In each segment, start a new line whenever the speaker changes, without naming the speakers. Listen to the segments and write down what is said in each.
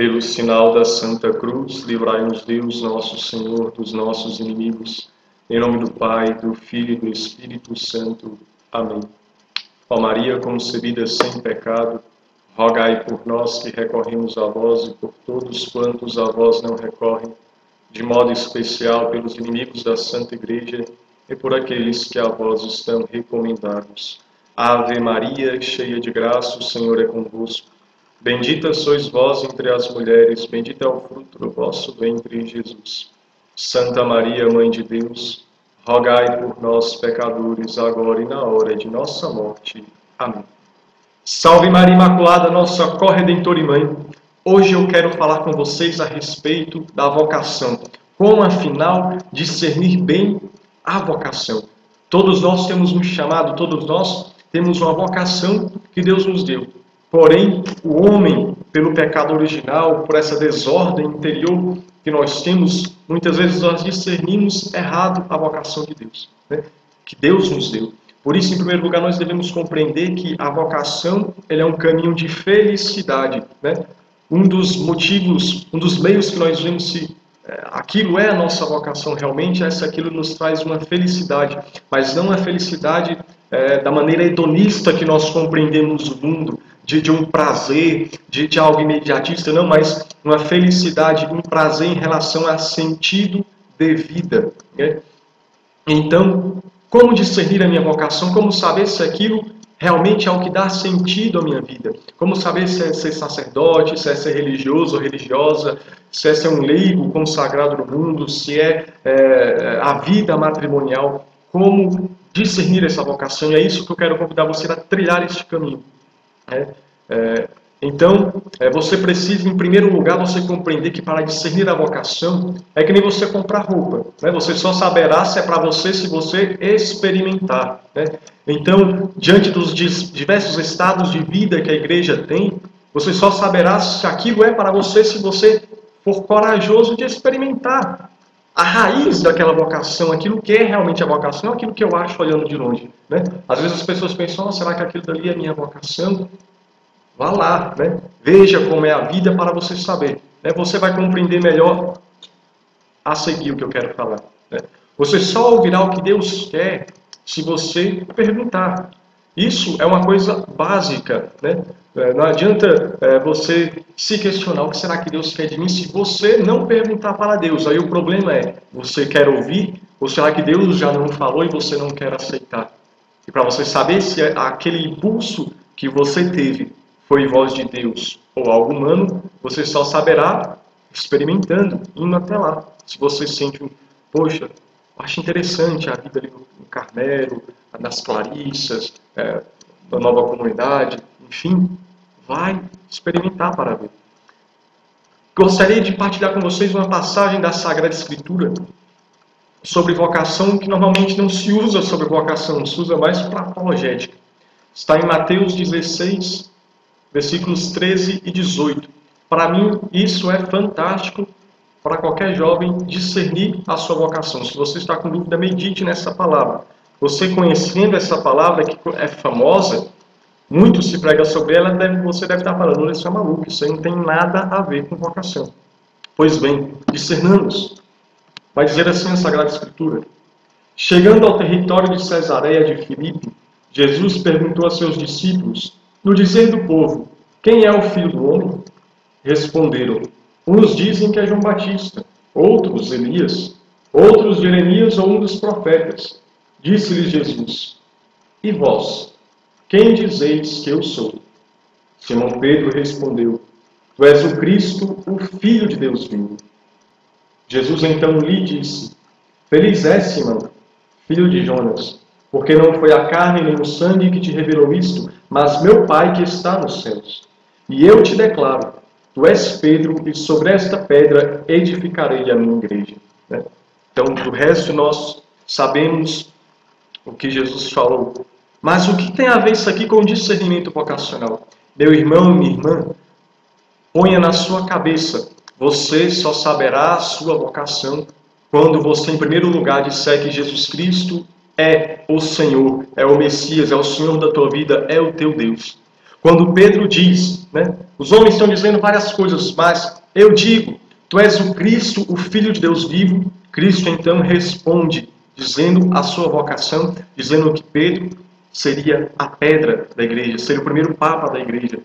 Pelo sinal da Santa Cruz, livrai-nos Deus, nosso Senhor, dos nossos inimigos. Em nome do Pai, do Filho e do Espírito Santo. Amém. Ó Maria concebida sem pecado, rogai por nós que recorremos a vós e por todos quantos a vós não recorrem, de modo especial pelos inimigos da Santa Igreja e por aqueles que a vós estão recomendados. Ave Maria, cheia de graça, o Senhor é convosco. Bendita sois vós entre as mulheres, bendito é o fruto do vosso ventre, Jesus. Santa Maria, Mãe de Deus, rogai por nós, pecadores, agora e na hora de nossa morte. Amém. Salve Maria Imaculada, nossa corredentora e mãe. Hoje eu quero falar com vocês a respeito da vocação. Como, afinal, discernir bem a vocação. Todos nós temos um chamado, todos nós temos uma vocação que Deus nos deu. Porém, o homem, pelo pecado original, por essa desordem interior que nós temos, muitas vezes nós discernimos errado a vocação de Deus, né? Que Deus nos deu. Por isso, em primeiro lugar, nós devemos compreender que a vocação ele é um caminho de felicidade, né? Um dos motivos, um dos meios que nós vemos se aquilo é a nossa vocação realmente, aquilo nos traz uma felicidade, mas não a felicidade da maneira hedonista que nós compreendemos o mundo, de um prazer, de algo imediatista, não, mas uma felicidade, um prazer em relação a sentido de vida, né? Então, como discernir a minha vocação? Como saber se aquilo realmente é o que dá sentido à minha vida? Como saber se é ser sacerdote, se é ser religioso ou religiosa, se é ser um leigo consagrado no mundo, se é a vida matrimonial? Como discernir essa vocação? E é isso que eu quero convidar você a trilhar este caminho. Então, você precisa, em primeiro lugar, você compreender que para discernir a vocação é que nem você comprar roupa, né? Você só saberá se é para você se você experimentar, né? Então, diante dos diversos estados de vida que a igreja tem, você só saberá se aquilo é para você se você for corajoso de experimentar. A raiz daquela vocação, aquilo que é realmente a vocação, é aquilo que eu acho olhando de longe, né? Às vezes as pessoas pensam, será que aquilo dali é a minha vocação? Vá lá, né? Veja como é a vida para você saber, né? Você vai compreender melhor a seguir o que eu quero falar, né? Você só ouvirá o que Deus quer se você perguntar. Isso é uma coisa básica, né? Não adianta você se questionar o que será que Deus quer de mim se você não perguntar para Deus. Aí o problema é, você quer ouvir ou será que Deus já não falou e você não quer aceitar? E para você saber se aquele impulso que você teve foi voz de Deus ou algo humano, você só saberá experimentando, indo até lá. Se você sente, poxa, acho interessante a vida ali no Carmelo, nas Clarissas, da nova comunidade, enfim, vai experimentar para ver. Gostaria de partilhar com vocês uma passagem da Sagrada Escritura sobre vocação que normalmente não se usa sobre vocação, se usa mais para apologética. Está em Mateus 16, versículos 13 e 18. Para mim, isso é fantástico para qualquer jovem discernir a sua vocação. Se você está com dúvida, medite nessa palavra. Você conhecendo essa palavra que é famosa, muito se prega sobre ela, você deve estar falando, isso é maluco, isso aí não tem nada a ver com vocação. Pois bem, discernamos. Vai dizer assim a Sagrada Escritura. Chegando ao território de Cesareia de Filipe, Jesus perguntou a seus discípulos, no dizer do povo, quem é o Filho do Homem? Responderam, uns dizem que é João Batista, outros Elias, outros Jeremias ou um dos profetas. Disse-lhes Jesus, e vós, quem dizeis que eu sou? Simão Pedro respondeu, tu és o Cristo, o Filho de Deus vivo. Jesus então lhe disse, feliz és, Simão, filho de Jonas, porque não foi a carne nem o sangue que te revelou isto, mas meu Pai que está nos céus. E eu te declaro, tu és Pedro, e sobre esta pedra edificarei a minha igreja. Então, do resto nós sabemos o que Jesus falou. Mas o que tem a ver isso aqui com o discernimento vocacional? Meu irmão e minha irmã, ponha na sua cabeça, você só saberá a sua vocação quando você, em primeiro lugar, disser que Jesus Cristo é o Senhor, é o Messias, é o Senhor da tua vida, é o teu Deus. Quando Pedro diz, né, os homens estão dizendo várias coisas, mas eu digo, tu és o Cristo, o Filho de Deus vivo. Cristo então responde, dizendo a sua vocação, dizendo que Pedro seria a pedra da igreja, seria o primeiro papa da igreja.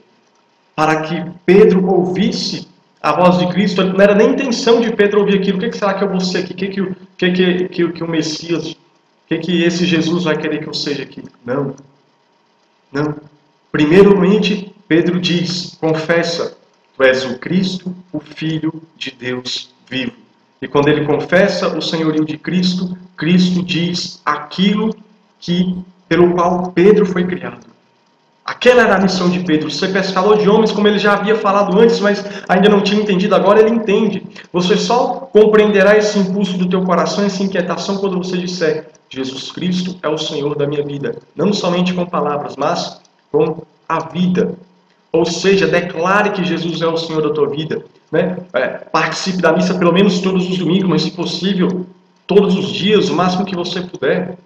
Para que Pedro ouvisse a voz de Cristo, não era nem intenção de Pedro ouvir aquilo. O que será que eu vou ser aqui? O que o Messias, o que esse Jesus vai querer que eu seja aqui? Não. Não. Primeiramente, Pedro diz, confessa, tu és o Cristo, o Filho de Deus vivo. E quando ele confessa o senhorio de Cristo, Cristo diz aquilo pelo qual Pedro foi criado. Aquela era a missão de Pedro, ser pescador de homens, como ele já havia falado antes, mas ainda não tinha entendido, agora ele entende. Você só compreenderá esse impulso do teu coração, essa inquietação, quando você disser, Jesus Cristo é o Senhor da minha vida. Não somente com palavras, mas com a vida. Ou seja, declare que Jesus é o Senhor da tua vida. Né? Participe da missa pelo menos todos os domingos, mas se possível, todos os dias, o máximo que você puder.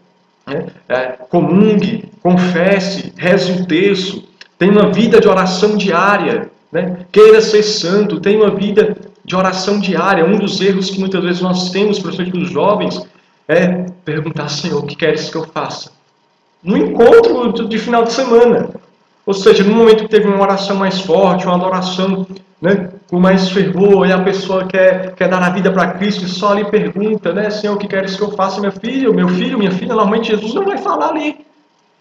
Comungue, confesse, reze o terço, tenha uma vida de oração diária, né? Queira ser santo, tenha uma vida de oração diária. Um dos erros que muitas vezes nós temos, principalmente dos jovens, é perguntar, Senhor, o que queres que eu faça? No encontro de final de semana, ou seja, no momento que teve uma oração mais forte, uma adoração, né, com mais fervor, e a pessoa quer dar a vida para Cristo e só lhe pergunta, né, Senhor, o que queres que eu faça, meu filho, minha filha? Normalmente Jesus não vai falar ali.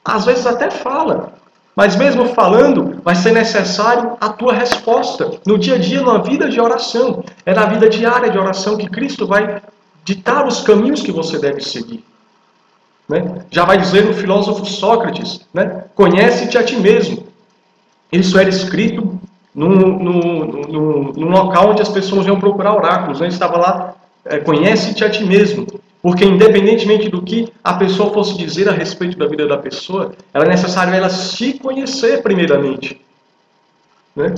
Às vezes até fala. Mas mesmo falando, vai ser necessário a tua resposta. No dia a dia, na vida de oração. É na vida diária de oração que Cristo vai ditar os caminhos que você deve seguir. Né? Já vai dizer o filósofo Sócrates, né? Conhece-te a ti mesmo. Isso era escrito num local onde as pessoas iam procurar oráculos. Né? Estava lá, conhece-te a ti mesmo. Porque independentemente do que a pessoa fosse dizer a respeito da vida da pessoa, era necessário ela se conhecer primeiramente. Né?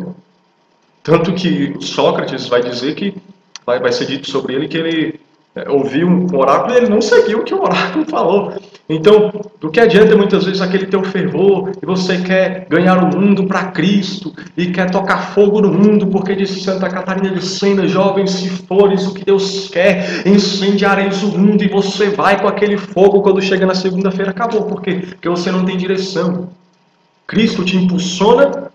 Tanto que Sócrates vai dizer que, vai ser dito sobre ele que ele ouviu um oráculo e ele não seguiu o que o oráculo falou. Então, do que adianta muitas vezes aquele teu fervor e você quer ganhar o mundo para Cristo e quer tocar fogo no mundo, porque disse Santa Catarina de Sena, jovens, se fores o que Deus quer, incendiareis o mundo, e você vai com aquele fogo, quando chega na segunda-feira, acabou. Por quê? Porque você não tem direção. Cristo te impulsiona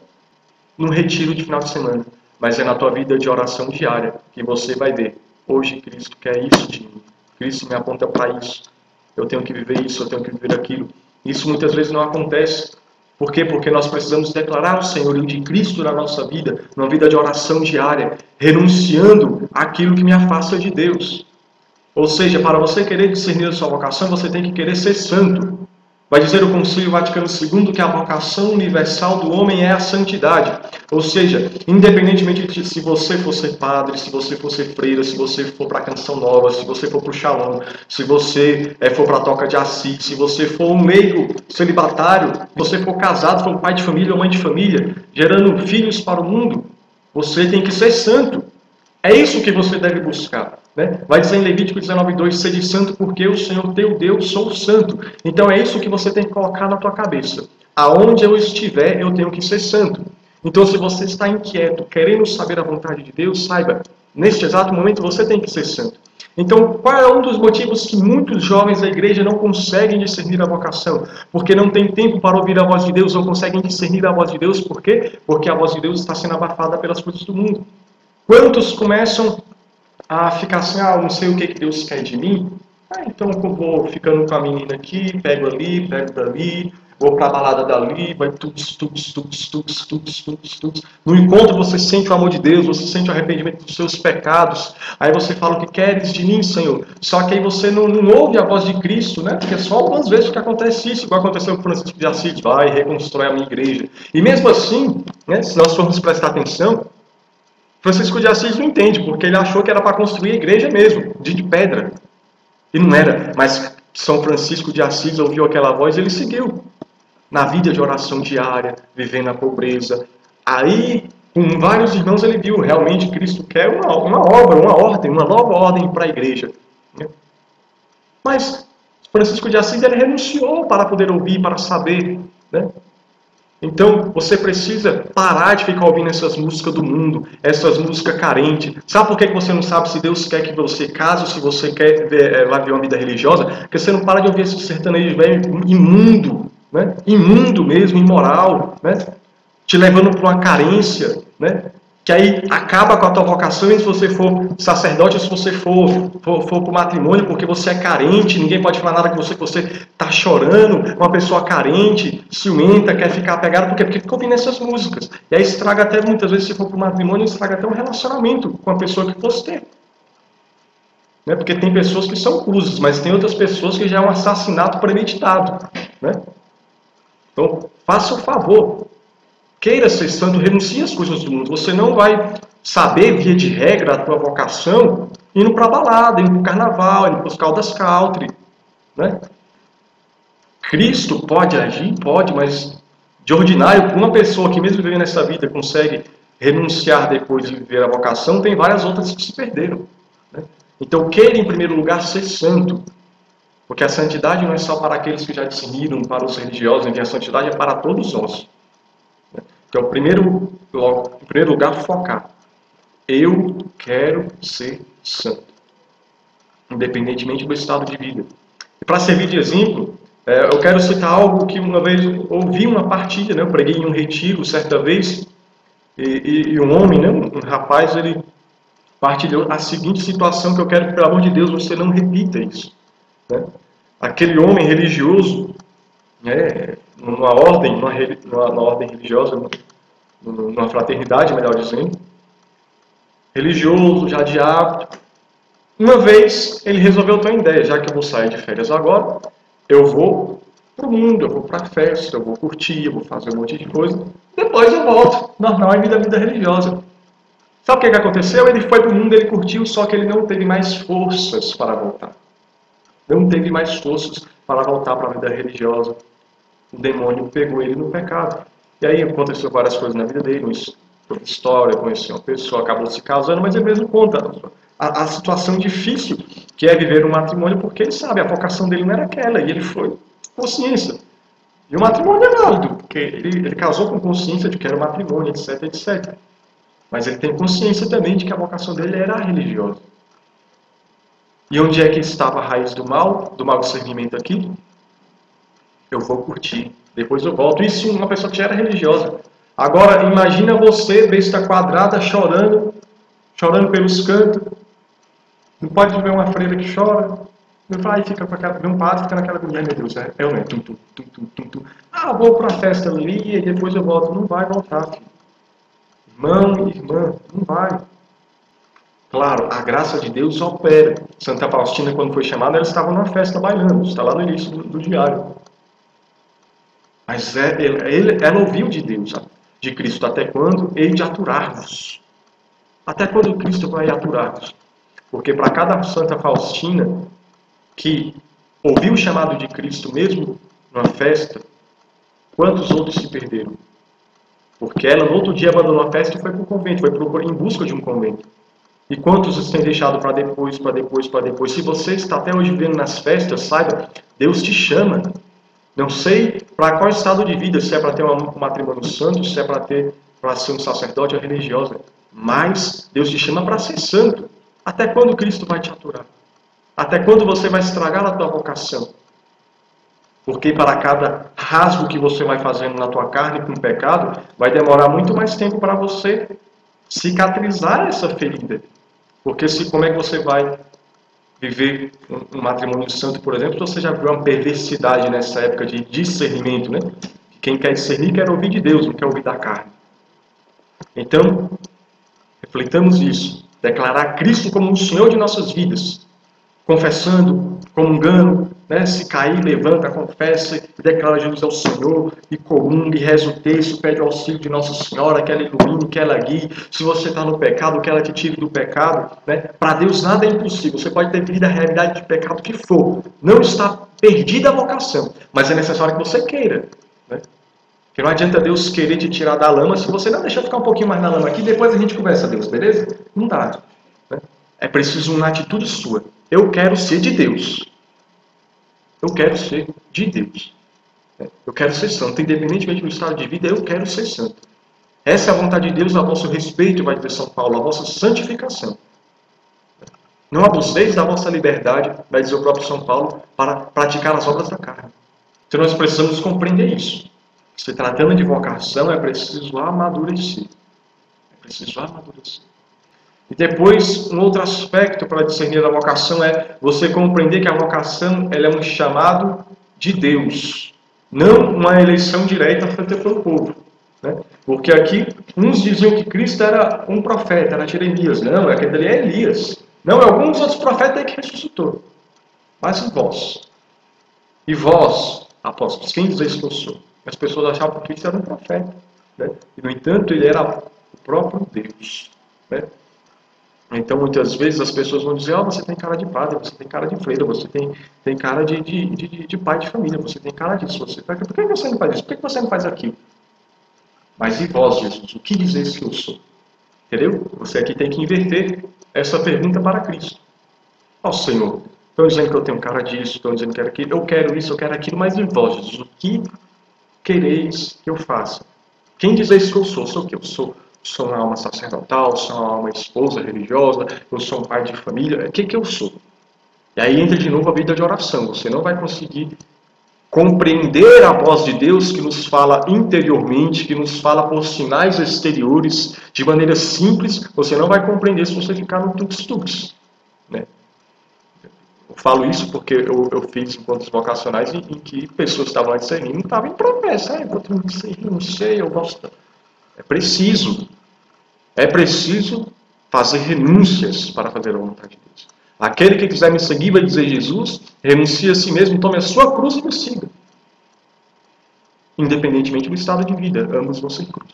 no retiro de final de semana, mas é na tua vida de oração diária que você vai ver. Hoje Cristo quer isso de mim. Cristo me aponta para isso. Eu tenho que viver isso, eu tenho que viver aquilo. Isso muitas vezes não acontece. Por quê? Porque nós precisamos declarar o senhorio de Cristo na nossa vida, numa vida de oração diária, renunciando àquilo que me afasta de Deus. Ou seja, para você querer discernir a sua vocação, você tem que querer ser santo. Vai dizer o Concílio Vaticano II que a vocação universal do homem é a santidade. Ou seja, independentemente de se você for ser padre, se você for ser freira, se você for para a Canção Nova, se você for para o Shalom, se você for para a Toca de Assis, se você for um leigo celibatário, se você for casado, for um pai de família ou mãe de família, gerando filhos para o mundo, você tem que ser santo. É isso que você deve buscar. Né? Vai dizer em Levítico 19:2, sede santo porque o Senhor teu Deus sou santo. Então é isso que você tem que colocar na tua cabeça. Aonde eu estiver, eu tenho que ser santo. Então se você está inquieto, querendo saber a vontade de Deus, saiba, neste exato momento você tem que ser santo. Então qual é um dos motivos que muitos jovens da igreja não conseguem discernir a vocação? Porque não tem tempo para ouvir a voz de Deus, não conseguem discernir a voz de Deus. Por quê? Porque a voz de Deus está sendo abafada pelas coisas do mundo. Quantos começam a ficar assim, não sei o que Deus quer de mim, então eu vou ficando com a menina aqui, pego ali, pego dali, vou para a balada dali, vai tuts. No encontro você sente o amor de Deus, você sente o arrependimento dos seus pecados, aí você fala o que queres de mim, Senhor. Só que aí você não ouve a voz de Cristo, né? Porque só algumas vezes que acontece isso, igual aconteceu com Francisco de Assis, vai, reconstrói a minha igreja. E mesmo assim, né, se nós formos prestar atenção, Francisco de Assis não entende, porque ele achou que era para construir a igreja mesmo, de pedra. E não era. Mas São Francisco de Assis ouviu aquela voz e ele seguiu. Na vida de oração diária, vivendo na pobreza. Aí, com vários irmãos, ele viu, realmente Cristo quer uma obra, uma ordem, uma nova ordem para a igreja. Mas Francisco de Assis, ele renunciou para poder ouvir, para saber, né? Então, você precisa parar de ficar ouvindo essas músicas do mundo, essas músicas carentes. Sabe por que você não sabe se Deus quer que você case, ou se você quer vai viver uma vida religiosa? Porque você não para de ouvir esse sertanejo velho imundo, né? Imundo mesmo, imoral, né? Te levando para uma carência, né? Que aí acaba com a tua vocação, e se você for sacerdote, se você for para o matrimônio, porque você é carente, ninguém pode falar nada com você, que você está chorando, uma pessoa carente, ciumenta, quer ficar apegada, porque fica ouvindo essas músicas. E aí estraga até, muitas vezes, se for para o matrimônio, estraga até um relacionamento com a pessoa que fosse ter. Né? Porque tem pessoas que são cruzes, mas tem outras pessoas que já é um assassinato premeditado. Né? Então, faça o favor. Queira ser santo, renuncie às coisas do mundo. Você não vai saber, via de regra, a tua vocação indo para a balada, indo para o carnaval, indo para os caldas country. Né? Cristo pode agir? Pode, mas de ordinário, uma pessoa que mesmo vivendo nessa vida consegue renunciar depois de viver a vocação, tem várias outras que se perderam. Né? Então, queira em primeiro lugar ser santo. Porque a santidade não é só para aqueles que já discerniram, para os religiosos, a santidade é para todos nós. Então, em primeiro lugar, focar. Eu quero ser santo, independentemente do estado de vida. E para servir de exemplo, eu quero citar algo que uma vez ouvi uma partilha, né? Eu preguei em um retiro certa vez, e um homem, né? Um rapaz, ele partilhou a seguinte situação que eu quero que, pelo amor de Deus, você não repita isso. Né? Aquele homem religioso, né? Numa ordem religiosa, numa fraternidade, melhor dizendo, religioso, já de hábito. Uma vez ele resolveu ter uma ideia, já que eu vou sair de férias agora, eu vou pro mundo, eu vou pra festa, eu vou curtir, eu vou fazer um monte de coisa, depois eu volto, normal, é vida religiosa. Sabe o que aconteceu? Ele foi pro mundo, ele curtiu, só que ele não teve mais forças para voltar. Não teve mais forças para voltar para a vida religiosa. O demônio pegou ele no pecado. E aí aconteceu várias coisas na vida dele, uma história, conheceu uma pessoa, acabou se casando, mas ele mesmo conta a situação difícil que é viver um matrimônio, porque ele sabe, a vocação dele não era aquela, e ele foi com consciência. E o matrimônio é válido, porque ele casou com consciência de que era o matrimônio, etc, etc. Mas ele tem consciência também de que a vocação dele era religiosa. E onde é que estava a raiz do mau discernimento aqui? Eu vou curtir, depois eu volto. Isso uma pessoa que já era religiosa. Agora, imagina você, besta quadrada, chorando pelos cantos. Não pode ver uma freira que chora. Meu pai fica com aquela, vê um padre fica naquela mulher, meu Deus, é ou não é? Tum, tum, tum, tum, tum, tum. Ah, vou para a festa ali e depois eu volto. Não vai voltar, filho. Irmão e irmã, não vai. Claro, a graça de Deus opera. Santa Faustina, quando foi chamada, ela estava numa festa bailando. Está lá no início do diário. Mas ela ouviu de Deus, de Cristo. Até quando? Hei de aturar-vos. Até quando Cristo vai aturar-vos? Porque para cada Santa Faustina que ouviu o chamado de Cristo mesmo numa festa, quantos outros se perderam? Porque ela no outro dia abandonou a festa e foi para o convento, foi em busca de um convento. E quantos têm deixado para depois, para depois, para depois? Se você está até hoje vivendo nas festas, saiba, Deus te chama. Não sei para qual estado de vida, se é para ter um matrimônio santo, se é para ser um sacerdote ou religiosa. Mas Deus te chama para ser santo. Até quando Cristo vai te aturar? Até quando você vai estragar a tua vocação? Porque para cada rasgo que você vai fazendo na tua carne com o pecado, vai demorar muito mais tempo para você cicatrizar essa ferida. Porque como é que você vai viver um matrimônio santo, por exemplo, se você já viu uma perversidade nessa época de discernimento, né? Quem quer discernir quer ouvir de Deus, não quer ouvir da carne. Então, refletamos isso. Declarar Cristo como o Senhor de nossas vidas. Confessando, comungando, né? Se cair, levanta, confessa e declara Jesus é o Senhor, e comunga, e reza o texto, pede o auxílio de Nossa Senhora, que ela ilumine, que ela guie. Se você está no pecado, que ela te tire do pecado. Né? Para Deus nada é impossível. Você pode ter vivido a realidade de pecado que for. Não está perdida a vocação, mas é necessário que você queira. Né? Porque não adianta Deus querer te tirar da lama se você não deixar ficar um pouquinho mais na lama aqui, depois a gente conversa, Deus, beleza? Não dá. Né? É preciso uma atitude sua. Eu quero ser de Deus. Eu quero ser de Deus. Eu quero ser santo, independentemente do estado de vida, eu quero ser santo. Essa é a vontade de Deus a vosso respeito, vai dizer São Paulo, a vossa santificação. Não abuseis da vossa liberdade, vai dizer o próprio São Paulo, para praticar as obras da carne. Então nós precisamos compreender isso. Se tratando de vocação, é preciso amadurecer. É preciso amadurecer. E depois, um outro aspecto para discernir a vocação é você compreender que a vocação ela é um chamado de Deus, não uma eleição direta feita pelo povo. Né? Porque aqui, uns diziam que Cristo era um profeta, era Jeremias. Não, aquele ali é Elias. Não, é alguns outros profetas que ressuscitou. Mas e vós, apóstolos, quem diz que eu sou? As pessoas achavam que Cristo era um profeta. Né? E, no entanto, ele era o próprio Deus. Né? Então, muitas vezes, as pessoas vão dizer, você tem cara de padre, você tem cara de freira, você tem cara de pai de família, você tem cara disso. Por que você não faz isso? Por que você não faz aquilo? Mas e vós, Jesus, o que dizeis que eu sou? Entendeu? Você aqui tem que inverter essa pergunta para Cristo. Senhor, estão dizendo que eu tenho cara disso, estão dizendo que eu quero isso, eu quero aquilo, mas e vós, Jesus, o que quereis que eu faça? Quem dizeis que eu sou? Sou o que eu sou? Sou uma alma sacerdotal, sou uma alma esposa religiosa, eu sou um pai de família, o que eu sou? E aí entra de novo a vida de oração. Você não vai conseguir compreender a voz de Deus que nos fala interiormente, que nos fala por sinais exteriores, de maneira simples, você não vai compreender se você ficar no tux-tux. Né? Eu falo isso porque eu fiz encontros vocacionais em que pessoas estavam lá discernindo, não estavam em promessa, eu tenho que discernir, não sei, eu gosto. É preciso fazer renúncias para fazer a vontade de Deus. Aquele que quiser me seguir, vai dizer Jesus, renuncie a si mesmo, tome a sua cruz e me siga. Independentemente do estado de vida, ambos vão ser cruz.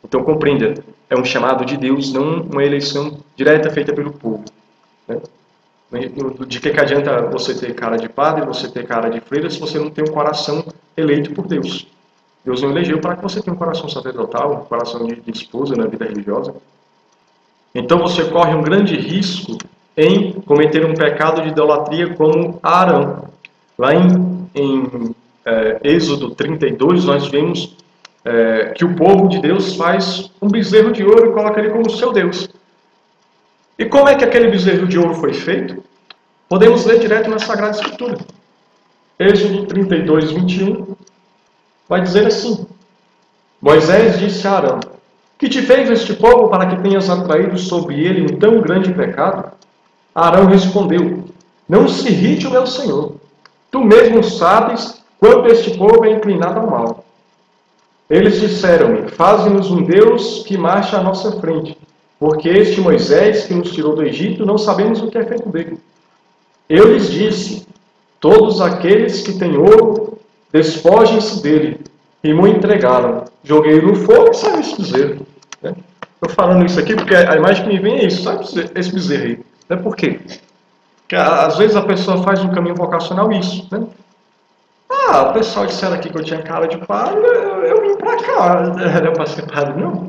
Então compreenda, é um chamado de Deus, não uma eleição direta feita pelo povo. Né? De que adianta você ter cara de padre, você ter cara de freira, se você não tem um coração eleito por Deus? Deus não elegeu para que você tenha um coração sacerdotal, um coração de esposa na vida religiosa. Então você corre um grande risco em cometer um pecado de idolatria como Arão. Lá em Êxodo 32, nós vemos que o povo de Deus faz um bezerro de ouro e coloca ele como seu Deus. E como é que aquele bezerro de ouro foi feito? Podemos ler direto na Sagrada Escritura. Êxodo 32, 21, vai dizer assim: Moisés disse a Arão, que te fez este povo para que tenhas atraído sobre ele um tão grande pecado? Arão respondeu, não se irrite o meu senhor. Tu mesmo sabes quanto este povo é inclinado ao mal. Eles disseram-me, faze-nos um Deus que marche à nossa frente, porque este Moisés que nos tirou do Egito, não sabemos o que é feito dele. Eu lhes disse, todos aqueles que têm ouro, despojem-se dele, e me entregaram. Joguei no fogo e saiu esse bezerro. Estou falando isso aqui porque a imagem que me vem é isso, sabe esse bezerro aí? Por quê? Porque às vezes a pessoa faz um caminho vocacional isso. Né? O pessoal disseram aqui que eu tinha cara de padre, eu vim para cá, era para ser padre, não.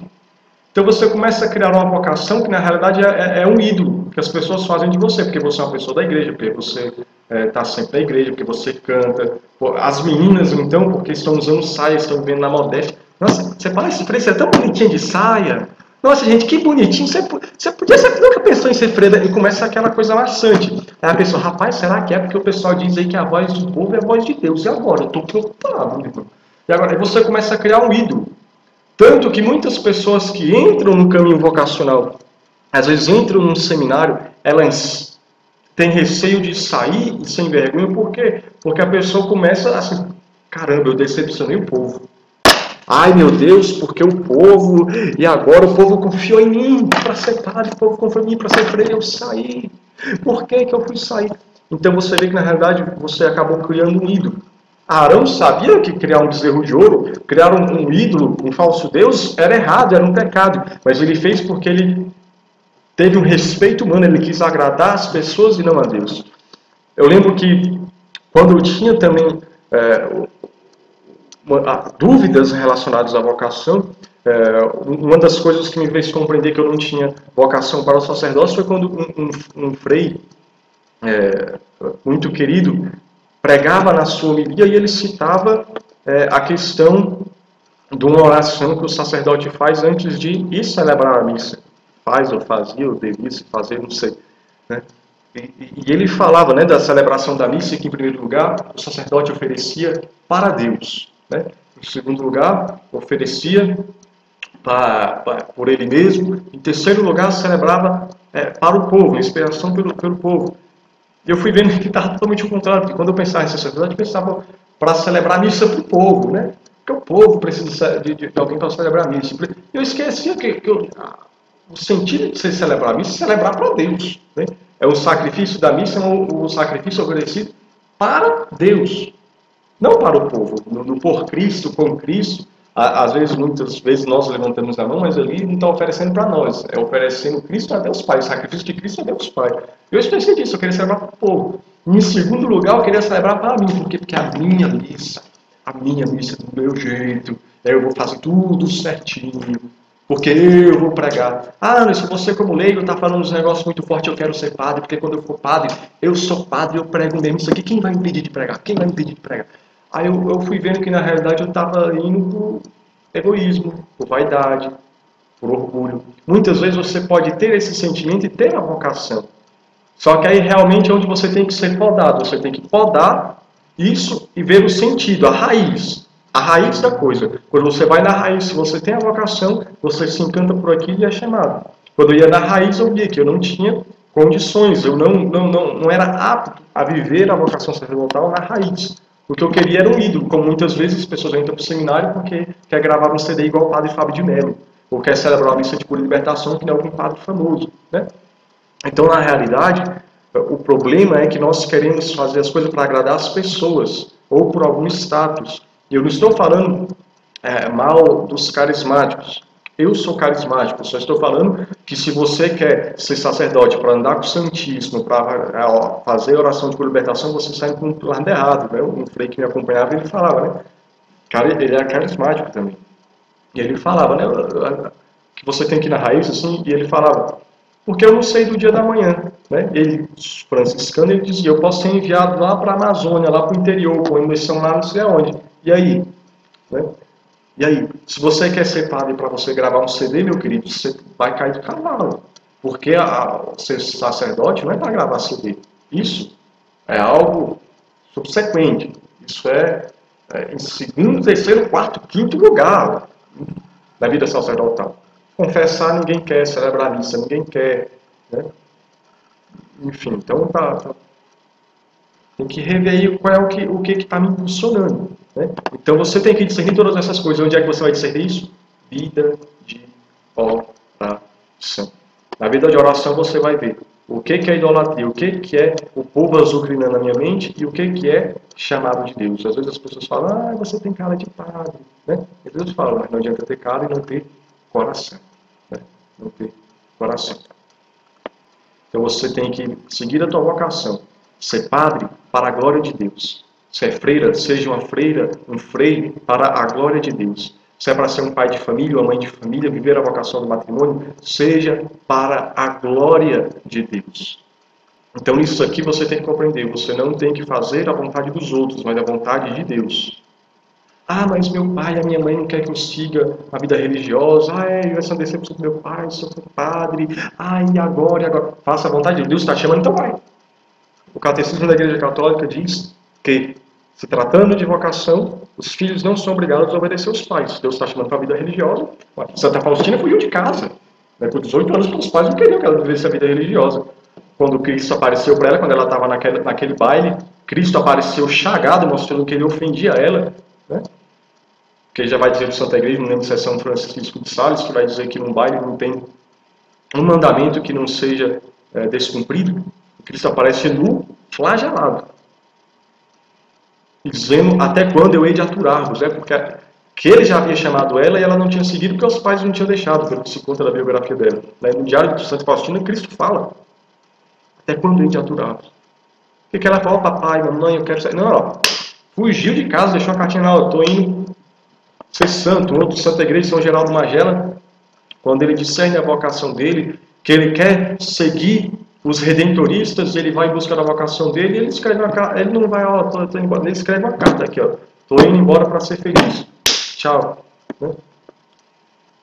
Então você começa a criar uma vocação que na realidade é um ídolo que as pessoas fazem de você, porque você é uma pessoa da igreja, porque você está sempre na igreja, porque você canta. As meninas, então, porque estão usando saia, estão vivendo na modéstia. Nossa, você parece freira, você é tão bonitinha de saia. Nossa, gente, que bonitinho. Você nunca pensou em ser freira? E começa aquela coisa maçante. Aí a pessoa, rapaz, será que é? Porque o pessoal diz aí que a voz do povo é a voz de Deus. E agora? Eu estou preocupado, meu irmão. E agora aí você começa a criar um ídolo. Tanto que muitas pessoas que entram no caminho vocacional, às vezes entram num seminário, elas têm receio de sair sem vergonha. Por quê? Porque a pessoa começa assim, caramba, eu decepcionei o povo. Ai meu Deus, porque o povo, e agora o povo confiou em mim para ser padre, o povo confiou em mim para ser freire, eu saí. Por que eu fui sair? Então você vê que na realidade você acabou criando um ídolo. Arão sabia que criar um bezerro de ouro, criar um ídolo, um falso Deus, era errado, era um pecado. Mas ele fez porque ele teve um respeito humano, ele quis agradar as pessoas e não a Deus. Eu lembro que quando eu tinha também dúvidas relacionadas à vocação, uma das coisas que me fez compreender que eu não tinha vocação para o sacerdócio foi quando um frei muito querido pregava na sua homilia e ele citava a questão de uma oração que o sacerdote faz antes de ir celebrar a missa. Faz ou fazia, ou devia se fazer, não sei. Né? E ele falava, né, da celebração da missa, que em primeiro lugar o sacerdote oferecia para Deus. Né? Em segundo lugar, oferecia por ele mesmo. Em terceiro lugar, celebrava para o povo, a inspiração pelo povo. E eu fui vendo que estava totalmente o contrário, porque quando eu pensava em sacerdote, eu pensava para celebrar a missa para o povo, né? Porque o povo precisa de alguém para celebrar a missa. Eu esquecia que o sentido de se celebrar a missa é celebrar para Deus. Né? É o sacrifício da missa, o sacrifício oferecido para Deus, não para o povo. No por Cristo, com Cristo, às vezes, muitas vezes nós levantamos a mão, mas ali não está oferecendo para nós, é oferecendo Cristo a Deus Pai, o sacrifício de Cristo a Deus Pai. Eu esqueci disso, eu queria celebrar para o povo. E, em segundo lugar, eu queria celebrar para mim, porque a minha missa do meu jeito, eu vou fazer tudo certinho, porque eu vou pregar. Ah, mas se você como leigo está falando uns negócios muito fortes, eu quero ser padre, porque quando eu for padre, eu sou padre, eu prego mesmo isso aqui, quem vai me impedir de pregar? Quem vai me impedir de pregar? Aí eu fui vendo que na realidade eu estava indo por egoísmo, por vaidade, por orgulho. Muitas vezes você pode ter esse sentimento e ter a vocação. Só que aí realmente é onde você tem que ser podado. Você tem que podar isso e ver o sentido, a raiz da coisa. Quando você vai na raiz, se você tem a vocação, você se encanta por aquilo e é chamado. Quando eu ia na raiz, eu via que eu não tinha condições, eu não era apto a viver a vocação sacerdotal na raiz. O que eu queria era um ídolo, como muitas vezes as pessoas entram para o seminário porque quer gravar um CD igual o padre Fábio de Mello, ou quer celebrar uma missa de pura libertação que nem algum padre famoso. Né? Então, na realidade, o problema é que nós queremos fazer as coisas para agradar as pessoas, ou por algum status. E eu não estou falando mal dos carismáticos. Eu sou carismático, só estou falando que se você quer ser sacerdote para andar com o Santíssimo, para fazer oração de libertação, você sai com um lado errado. Né? Um frei que me acompanhava, ele falava, né? Cara, ele era carismático também. E ele falava, né? Que você tem que ir na raiz, assim, e ele falava, porque eu não sei do dia da manhã. Né? Ele, franciscano, ele dizia, eu posso ser enviado lá para a Amazônia, lá para o interior, com uma missão lá não sei aonde. E aí? Né? E aí, se você quer ser padre para você gravar um CD, meu querido, você vai cair do cavalo. Porque ser sacerdote não é para gravar CD. Isso é algo subsequente. Isso é em segundo, terceiro, quarto, quinto lugar da vida sacerdotal. Confessar ninguém quer, celebrar a missa ninguém quer. Né? Enfim, então tem que rever aí qual é o que está me impulsionando. Né? Então você tem que discernir todas essas coisas. Onde é que você vai discernir isso? Vida de oração. Na vida de oração você vai ver o que é idolatria, o que é o povo azucrinando na minha mente e o que é chamado de Deus. Às vezes as pessoas falam, você tem cara de padre. Né? E Deus fala, mas não adianta ter cara e não ter coração. Né? Não ter coração. Então você tem que seguir a tua vocação. Ser padre para a glória de Deus. Se é freira, seja uma freira, um freio para a glória de Deus. Se é para ser um pai de família, uma mãe de família, viver a vocação do matrimônio, seja para a glória de Deus. Então isso aqui você tem que compreender. Você não tem que fazer a vontade dos outros, mas a vontade de Deus. Ah, mas meu pai e a minha mãe não querem que eu siga a vida religiosa. Essa decepção do meu pai, sou padre. E agora? Faça a vontade de Deus, está chamando, então vai. O Catecismo da Igreja Católica diz que, se tratando de vocação, os filhos não são obrigados a obedecer aos pais. Deus está chamando para a vida religiosa. Santa Faustina fugiu de casa. Né? Por 18 anos, os pais não queriam que ela vivesse a vida religiosa. Quando Cristo apareceu para ela, quando ela estava naquele baile, Cristo apareceu chagado, mostrando que ele ofendia ela. Né? Que já vai dizer do Santa Igreja, não lembro se é São Francisco de Sales, que vai dizer que num baile não tem um mandamento que não seja descumprido. Cristo aparece nu, flagelado. E dizendo, até quando eu hei de aturar-vos? Porque que ele já havia chamado ela e ela não tinha seguido porque os pais não tinham deixado, pelo que se conta da biografia dela. No Diário de Santa Faustina, Cristo fala, até quando eu hei de aturar-vos? O que ela fala? Papai, mamãe, eu quero sair. Não, fugiu de casa, deixou a cartinha lá, eu estou indo ser santo. Outro Santa Igreja, São Geraldo Magela, quando ele discerne a vocação dele, que ele quer seguir os redentoristas, ele vai em busca da vocação dele e ele escreve uma carta. Ele não vai, ó, tô indo embora. Ele escreve uma carta aqui, ó. Tô indo embora para ser feliz. Tchau. Né?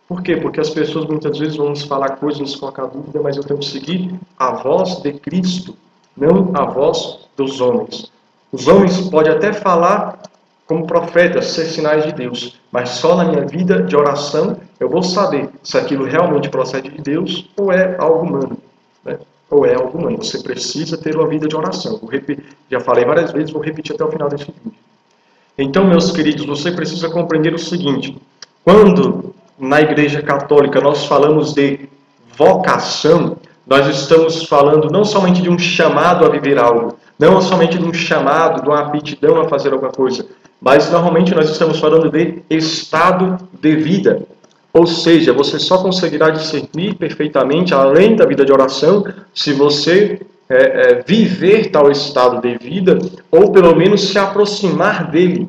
Por quê? Porque as pessoas muitas vezes vão nos falar coisas, nos colocar dúvida, mas eu tenho que seguir a voz de Cristo, não a voz dos homens. Os homens podem até falar como profetas, ser sinais de Deus, mas só na minha vida de oração eu vou saber se aquilo realmente procede de Deus ou é algo humano. Né? Ou é algo humano. Você precisa ter uma vida de oração. Já falei várias vezes, vou repetir até o final desse vídeo. Então, meus queridos, você precisa compreender o seguinte: quando na Igreja Católica nós falamos de vocação, nós estamos falando não somente de um chamado a viver algo, não somente de um chamado, de uma aptidão a fazer alguma coisa, mas normalmente nós estamos falando de estado de vida. Ou seja, você só conseguirá discernir perfeitamente, além da vida de oração, se você viver tal estado de vida, ou pelo menos se aproximar dele.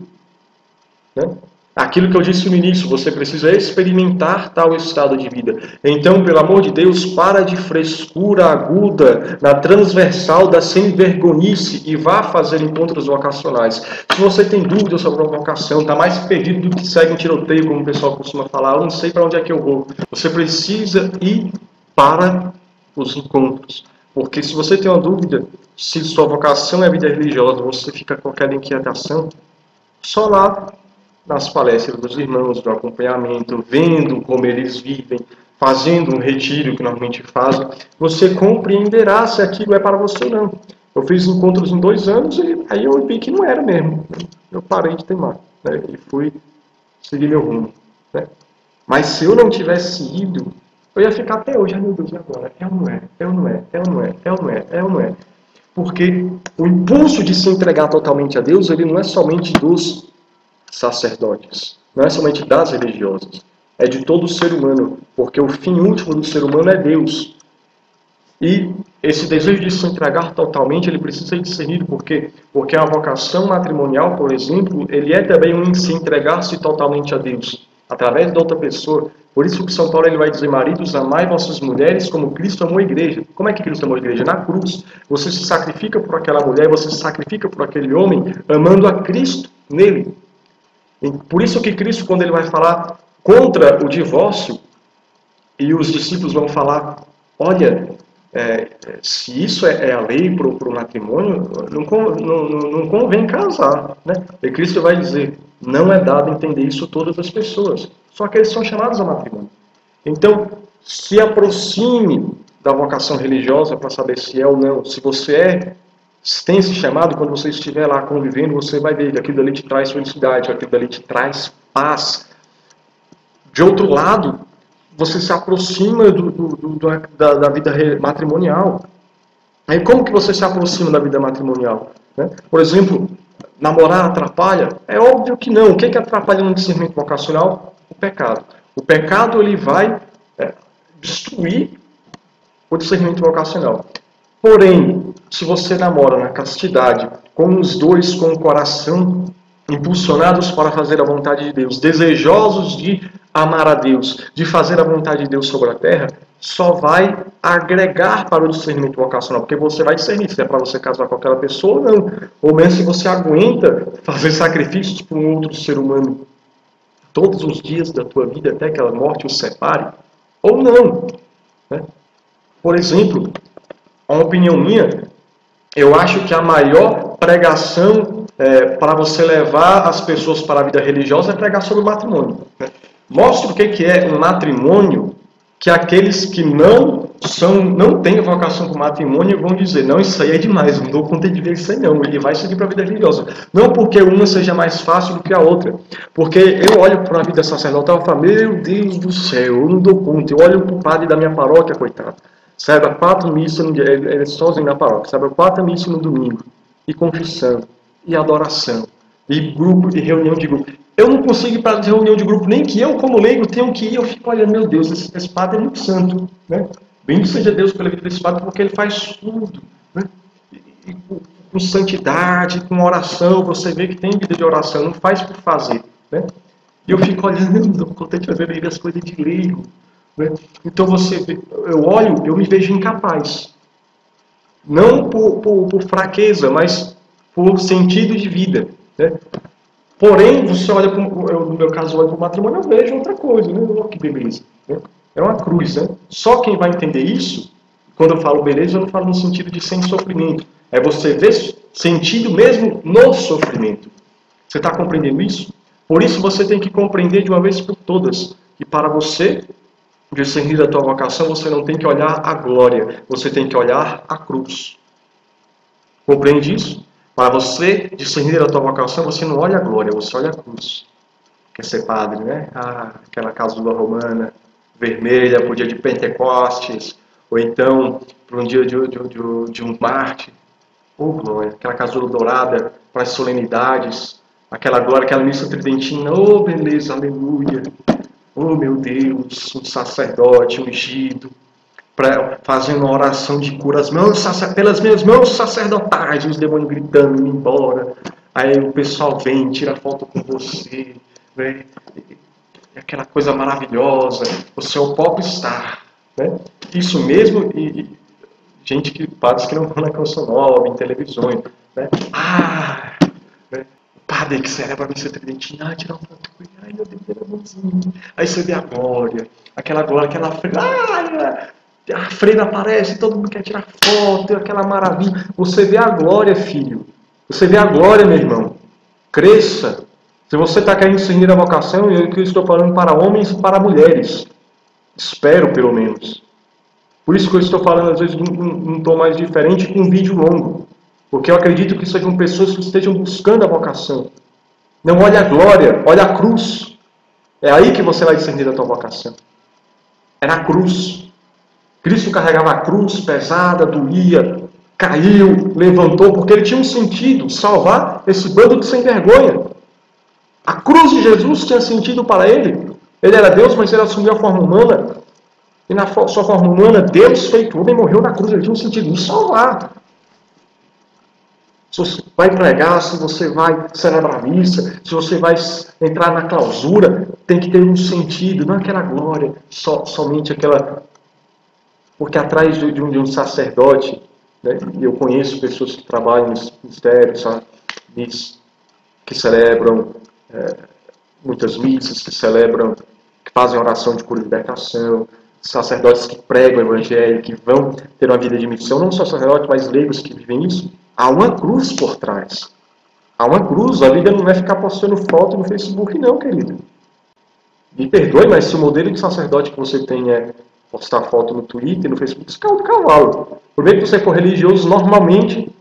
Né? Aquilo que eu disse no início, você precisa experimentar tal estado de vida. Então, pelo amor de Deus, para de frescura aguda na transversal da sem-vergonhice e vá fazer encontros vocacionais. Se você tem dúvidas sobre a vocação, está mais perdido do que segue um tiroteio, como o pessoal costuma falar, eu não sei para onde é que eu vou. Você precisa ir para os encontros. Porque se você tem uma dúvida, se sua vocação é a vida religiosa, você fica com aquela inquietação, só lá nas palestras dos irmãos, do acompanhamento, vendo como eles vivem, fazendo um retiro que normalmente fazem, você compreenderá se aquilo é para você ou não. Eu fiz encontros em 2 anos e aí eu vi que não era mesmo. Eu parei de teimar, né, e fui seguir meu rumo. Né? Mas se eu não tivesse ido, eu ia ficar até hoje, meu Deus, e agora? É ou não é? É ou não é? É ou não é? É ou não é? É ou não é? Porque o impulso de se entregar totalmente a Deus, ele não é somente dos sacerdotes, não é somente das religiosas, é de todo ser humano, porque o fim último do ser humano é Deus. E esse desejo de se entregar totalmente, ele precisa ser discernido, por quê? Porque a vocação matrimonial, por exemplo, ele é também um se entregar-se totalmente a Deus, através de outra pessoa. Por isso que São Paulo ele vai dizer: maridos, amai vossas mulheres como Cristo amou a igreja. Como é que Cristo amou a igreja? Na cruz. Você se sacrifica por aquela mulher, você se sacrifica por aquele homem, amando a Cristo nele. Por isso que Cristo, quando ele vai falar contra o divórcio, e os discípulos vão falar: olha, se isso é a lei para o matrimônio, não convém casar. Né? E Cristo vai dizer: não é dado entender isso a todas as pessoas, só que eles são chamados a matrimônio. Então, se aproxime da vocação religiosa para saber se é ou não. Se você tem esse chamado, quando você estiver lá convivendo, você vai ver que aquilo ali te traz felicidade, aquilo ali te traz paz. De outro lado, você se aproxima da vida matrimonial. Aí como que você se aproxima da vida matrimonial? Né? Por exemplo, namorar atrapalha? É óbvio que não. O que atrapalha no discernimento vocacional? O pecado. O pecado ele vai destruir o discernimento vocacional. Porém, se você namora na castidade, com os dois com o coração impulsionados para fazer a vontade de Deus, desejosos de amar a Deus, de fazer a vontade de Deus sobre a terra, só vai agregar para o discernimento vocacional, porque você vai discernir se é para você casar com aquela pessoa ou não, ou mesmo se você aguenta fazer sacrifícios por um outro ser humano todos os dias da tua vida até que a morte os separe, ou não. Né? Por exemplo, uma opinião minha, eu acho que a maior pregação para você levar as pessoas para a vida religiosa é pregar sobre o matrimônio. Né? Mostra o que é um matrimônio, que aqueles que não têm vocação para o matrimônio vão dizer: não, isso aí é demais, não dou conta de ver isso aí não, ele vai seguir para a vida religiosa. Não porque uma seja mais fácil do que a outra, porque eu olho para a vida sacerdotal e falo: meu Deus do céu, eu não dou conta. Eu olho para o padre da minha paróquia, coitado, celebra 4 missas, ele sozinho na paróquia, celebra 4 missas no domingo, e confissão, e adoração, e grupo, e reunião de grupo. Eu não consigo ir para reunião de grupo, nem que eu, como leigo, tenho que ir. Eu fico olhando: meu Deus, esse padre é muito santo. Né? Bendito seja Deus pela vida desse padre, porque ele faz tudo. Né? E com santidade, com oração, você vê que tem vida de oração, não faz por fazer. Né? E eu fico olhando: eu não dou conta de fazer as coisas de leigo. Né? Então eu olho, eu me vejo incapaz. Não por fraqueza, mas por sentido de vida, né? Porém, você olha, no meu caso, olho para o matrimônio, eu vejo outra coisa, né? Oh, que beleza, né? É uma cruz, né? Só quem vai entender isso, quando eu falo beleza, eu não falo no sentido de sem sofrimento. É você ver sentido mesmo no sofrimento. Você está compreendendo isso? Por isso você tem que compreender de uma vez por todas que para você discernir a tua vocação, você não tem que olhar a glória, você tem que olhar a cruz. Compreende isso? Para você discernir a tua vocação, você não olha a glória, você olha a cruz. Quer ser padre, né? Ah, aquela casula romana, vermelha, para o dia de Pentecostes, ou então para um dia de um mártir. Oh, glória! Aquela casula dourada para as solenidades, aquela glória, aquela missa tridentina. Oh, beleza, aleluia! Oh, meu Deus, um sacerdote ungido, fazendo uma oração de cura pelas minhas mãos sacerdotais, os demônios gritando, indo embora. Aí o pessoal vem, tira foto com você, né? Aquela coisa maravilhosa, você é o popstar, né? Isso mesmo, gente padres que não vão na Canção Nova, em televisões, né? Né? O padre que celebra a missa tridentina, tira uma foto com ele, ai meu Deus, ele é bonzinho. Aí você vê a glória, aquela freira, a freira aparece, todo mundo quer tirar foto, aquela maravilha. Você vê a glória, filho. Você vê a glória, meu irmão. Cresça. Se você está querendo discernir a vocação, eu estou falando para homens e para mulheres. Espero, pelo menos. Por isso que eu estou falando, às vezes, num tom mais diferente, com um vídeo longo. Porque eu acredito que sejam pessoas que estejam buscando a vocação. Não olha a glória, olha a cruz. É aí que você vai discernir a tua vocação. É na cruz. Cristo carregava a cruz pesada, doía, caiu, levantou, porque ele tinha um sentido, salvar esse bando de sem vergonha. A cruz de Jesus tinha sentido para ele. Ele era Deus, mas ele assumiu a forma humana. E na sua forma humana, Deus feito homem morreu na cruz. Ele tinha um sentido de salvar. Se você vai pregar, se você vai celebrar a missa, se você vai entrar na clausura, tem que ter um sentido, não aquela glória, somente aquela... Porque atrás de um sacerdote, né, eu conheço pessoas que trabalham nesse ministério, sabe, que celebram muitas missas, que fazem oração de cura e libertação, sacerdotes que pregam o evangelho, que vão ter uma vida de missão, não só sacerdotes, mas leigos que vivem isso. Há uma cruz por trás. Há uma cruz. A vida não é ficar postando foto no Facebook, não, querido. Me perdoe, mas se o modelo de sacerdote que você tem é postar foto no Twitter, no Facebook, isso caiu do cavalo. Por meio que você for religioso, normalmente,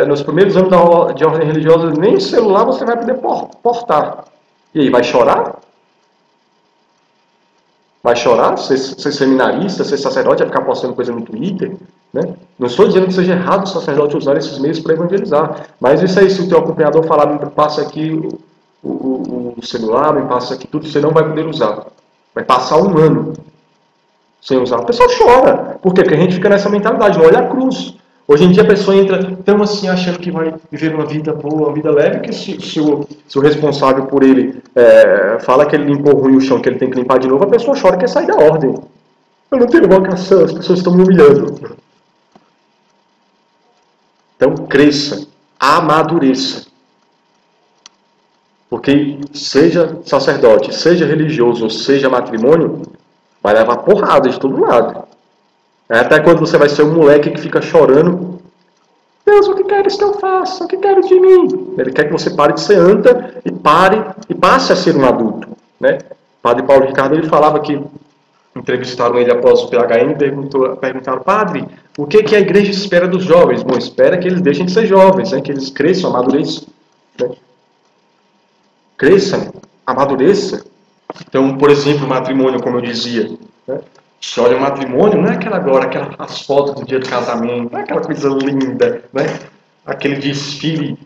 nos primeiros anos de ordem religiosa, nem celular você vai poder portar. E aí, vai chorar? Vai chorar? Ser seminarista, ser sacerdote, vai ficar postando coisa no Twitter? Né? Não estou dizendo que seja errado o sacerdote usar esses meios para evangelizar. Mas isso aí, se o teu acompanhador falar, me passa aqui o celular, me passa aqui tudo, você não vai poder usar. Vai passar um ano sem usar. A pessoa chora. Por quê? Porque a gente fica nessa mentalidade, não olha a cruz. Hoje em dia a pessoa entra tão assim, achando que vai viver uma vida boa, uma vida leve, que se o responsável por ele fala que ele limpou ruim o chão, que ele tem que limpar de novo, a pessoa chora e quer sair da ordem. Eu não tenho vocação, as pessoas estão me humilhando. Então cresça, amadureça. Porque seja sacerdote, seja religioso, ou seja matrimônio, vai levar porrada de todo lado. Até quando você vai ser um moleque que fica chorando. Deus, o que queres que eu faça? O que quero de mim? Ele quer que você pare de ser anta e passe a ser um adulto. Né? O padre Paulo Ricardo ele falava que entrevistaram ele após o PHM e perguntaram, padre, o que a igreja espera dos jovens? Bom, espera que eles deixem de ser jovens, né? Que eles cresçam, amadureçam. Né? Cresça, amadureça. Então, por exemplo, o matrimônio, como eu dizia, né? Você olha o matrimônio, não é aquela glória, as fotos do dia do casamento, não é aquela coisa linda, né? Aquele desfile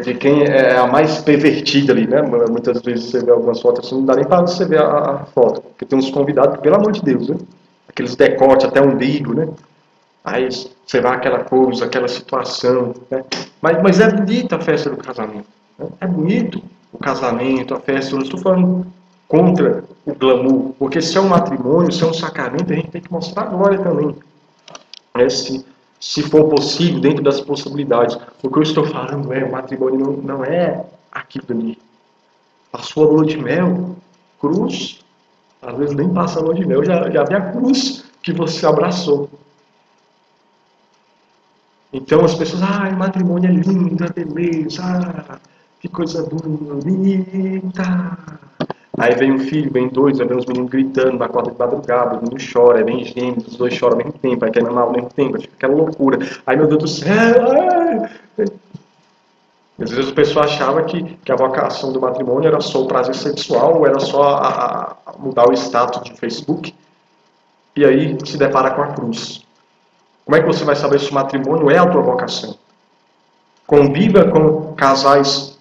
de quem é a mais pervertida ali, né? Muitas vezes você vê algumas fotos assim, não dá nem para você ver a foto, porque tem uns convidados, pelo amor de Deus, né? Aqueles decotes até o umbigo, né? Aí você vê aquela coisa, aquela situação, né? Mas é bonita a festa do casamento, né? É bonito o casamento, a festa, eu não estou falando contra o glamour, porque se é um matrimônio, se é um sacramento, a gente tem que mostrar a glória também. Se se for possível, dentro das possibilidades. O que eu estou falando o matrimônio não é aquilo ali. Passou a lua de mel, cruz, às vezes nem passa a lua de mel, já vem a cruz que você abraçou. Então as pessoas, matrimônio é lindo, é beleza, que coisa bonita. Aí vem um filho, vem dois, aí vem os meninos gritando na quarta de madrugada, o menino chora, aí vem gêmeos, os dois choram ao mesmo tempo, aí quer namorar ao mesmo tempo, fica aquela loucura. Aí, meu Deus do céu, às vezes o pessoal achava que a vocação do matrimônio era só o prazer sexual, ou era só a mudar o status de Facebook, e aí se depara com a cruz. Como é que você vai saber se o matrimônio é a tua vocação? Conviva com casais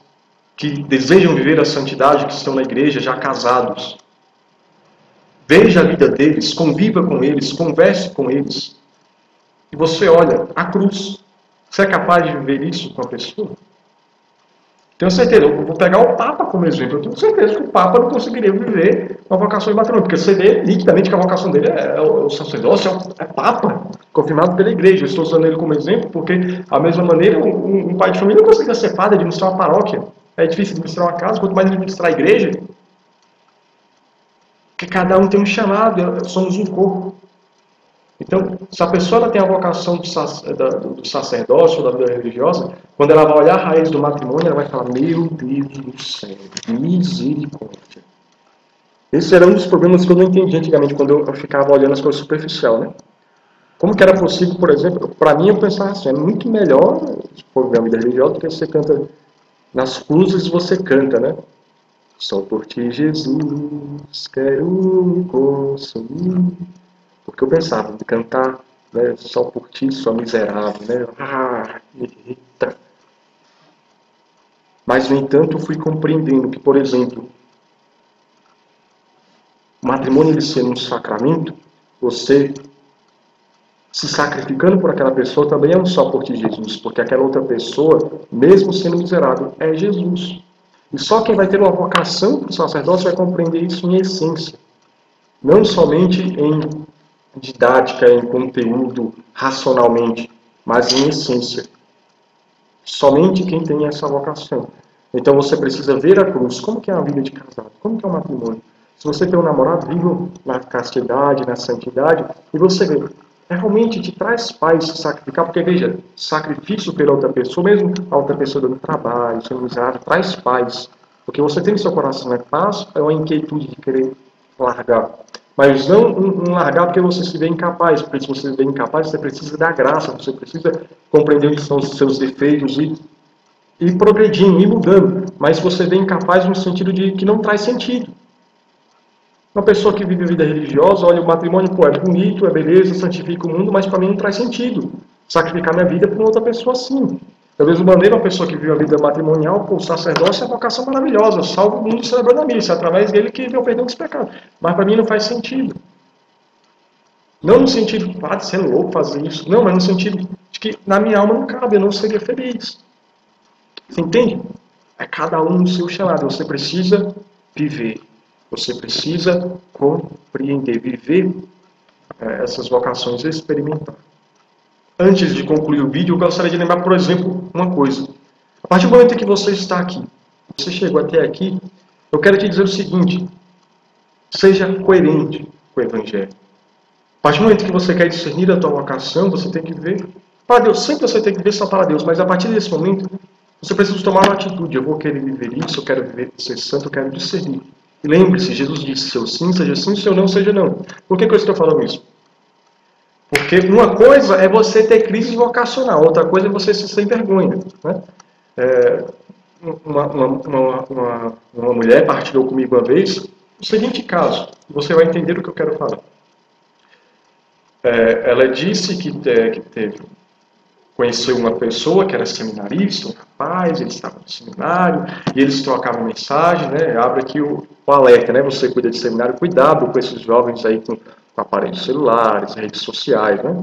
que desejam viver a santidade, que estão na igreja, já casados. Veja a vida deles, conviva com eles, converse com eles. E você olha a cruz. Você é capaz de viver isso com a pessoa? Tenho certeza, eu vou pegar o Papa como exemplo. Eu tenho certeza que o Papa não conseguiria viver uma vocação de matrimônio, porque você vê nitidamente que a vocação dele é o sacerdócio, é Papa, confirmado pela igreja. Eu estou usando ele como exemplo porque, da mesma maneira, um pai de família não consegue ser padre, administrar uma paróquia. É difícil administrar uma casa, quanto mais administrar a igreja. Porque cada um tem um chamado, somos um corpo. Então, se a pessoa tem a vocação do sacerdócio, da vida religiosa, quando ela vai olhar a raiz do matrimônio, ela vai falar, meu Deus do céu, misericórdia. Esse era um dos problemas que eu não entendi antigamente, quando eu ficava olhando as coisas superficiais, né? Como que era possível, por exemplo, para mim eu pensava assim, é muito melhor o programa religioso do que você canta nas cruzes, você canta, né? Só por ti, Jesus, quero me consumir. Porque eu pensava, de cantar, né, só por ti, só miserável, né? Eita. Mas, no entanto, eu fui compreendendo que, por exemplo, o matrimônio ele sendo um sacramento, você se sacrificando por aquela pessoa também é um só por ti, Jesus, porque aquela outra pessoa, mesmo sendo miserável, é Jesus. E só quem vai ter uma vocação para o sacerdócio vai compreender isso em essência. Não somente em didática, em conteúdo, racionalmente, mas em essência. Somente quem tem essa vocação. Então você precisa ver a cruz. Como que é a vida de casado? Como que é o matrimônio? Se você tem um namorado, viva na castidade, na santidade, e você vê, realmente te traz paz se sacrificar, porque veja, sacrifício pela outra pessoa, mesmo a outra pessoa dando trabalho, sendo miserável, traz paz. Porque você tem no seu coração paz, é uma inquietude de querer largar. Mas não um largar porque você se vê incapaz, porque se você se vê incapaz, você precisa da graça, você precisa compreender onde são os seus defeitos e progredindo, e mudando. Mas você vê incapaz no sentido de que não traz sentido. Uma pessoa que vive a vida religiosa, olha o matrimônio, pô, é bonito, é beleza, santifica o mundo, mas para mim não traz sentido. Sacrificar minha vida por outra pessoa, sim. Da mesma maneira, uma pessoa que vive a vida matrimonial, pô, o sacerdócio é uma vocação maravilhosa, salva o mundo celebrando a missa, é através dele que vê o perdão dos pecados. Mas para mim não faz sentido. Não no sentido de, de ser louco fazer isso, não, mas no sentido de que na minha alma não cabe, eu não seria feliz. Você entende? É cada um no seu chamado, você precisa viver. Você precisa compreender, viver essas vocações, experimentar. Antes de concluir o vídeo, eu gostaria de lembrar, por exemplo, uma coisa. A partir do momento em que você está aqui, você chegou até aqui, eu quero te dizer o seguinte, seja coerente com o Evangelho. A partir do momento que você quer discernir a tua vocação, você tem que ver para Deus. Sempre você tem que viver só para Deus, mas a partir desse momento, você precisa tomar uma atitude. Eu vou querer viver isso, eu quero viver, ser santo, eu quero discernir. E lembre-se, Jesus disse, seu sim seja sim, seu não seja não. Por que eu estou falando isso? Porque uma coisa é você ter crise vocacional, outra coisa é você se sem vergonha. Né? Uma mulher partilhou comigo uma vez o seguinte caso, você vai entender o que eu quero falar. Ela disse que conheceu uma pessoa que era seminarista, um rapaz, eles estavam no seminário, e eles trocavam mensagem, né? Abre aqui o alerta, né? Você cuida de seminário, cuidado com esses jovens aí com aparelhos celulares, redes sociais, né?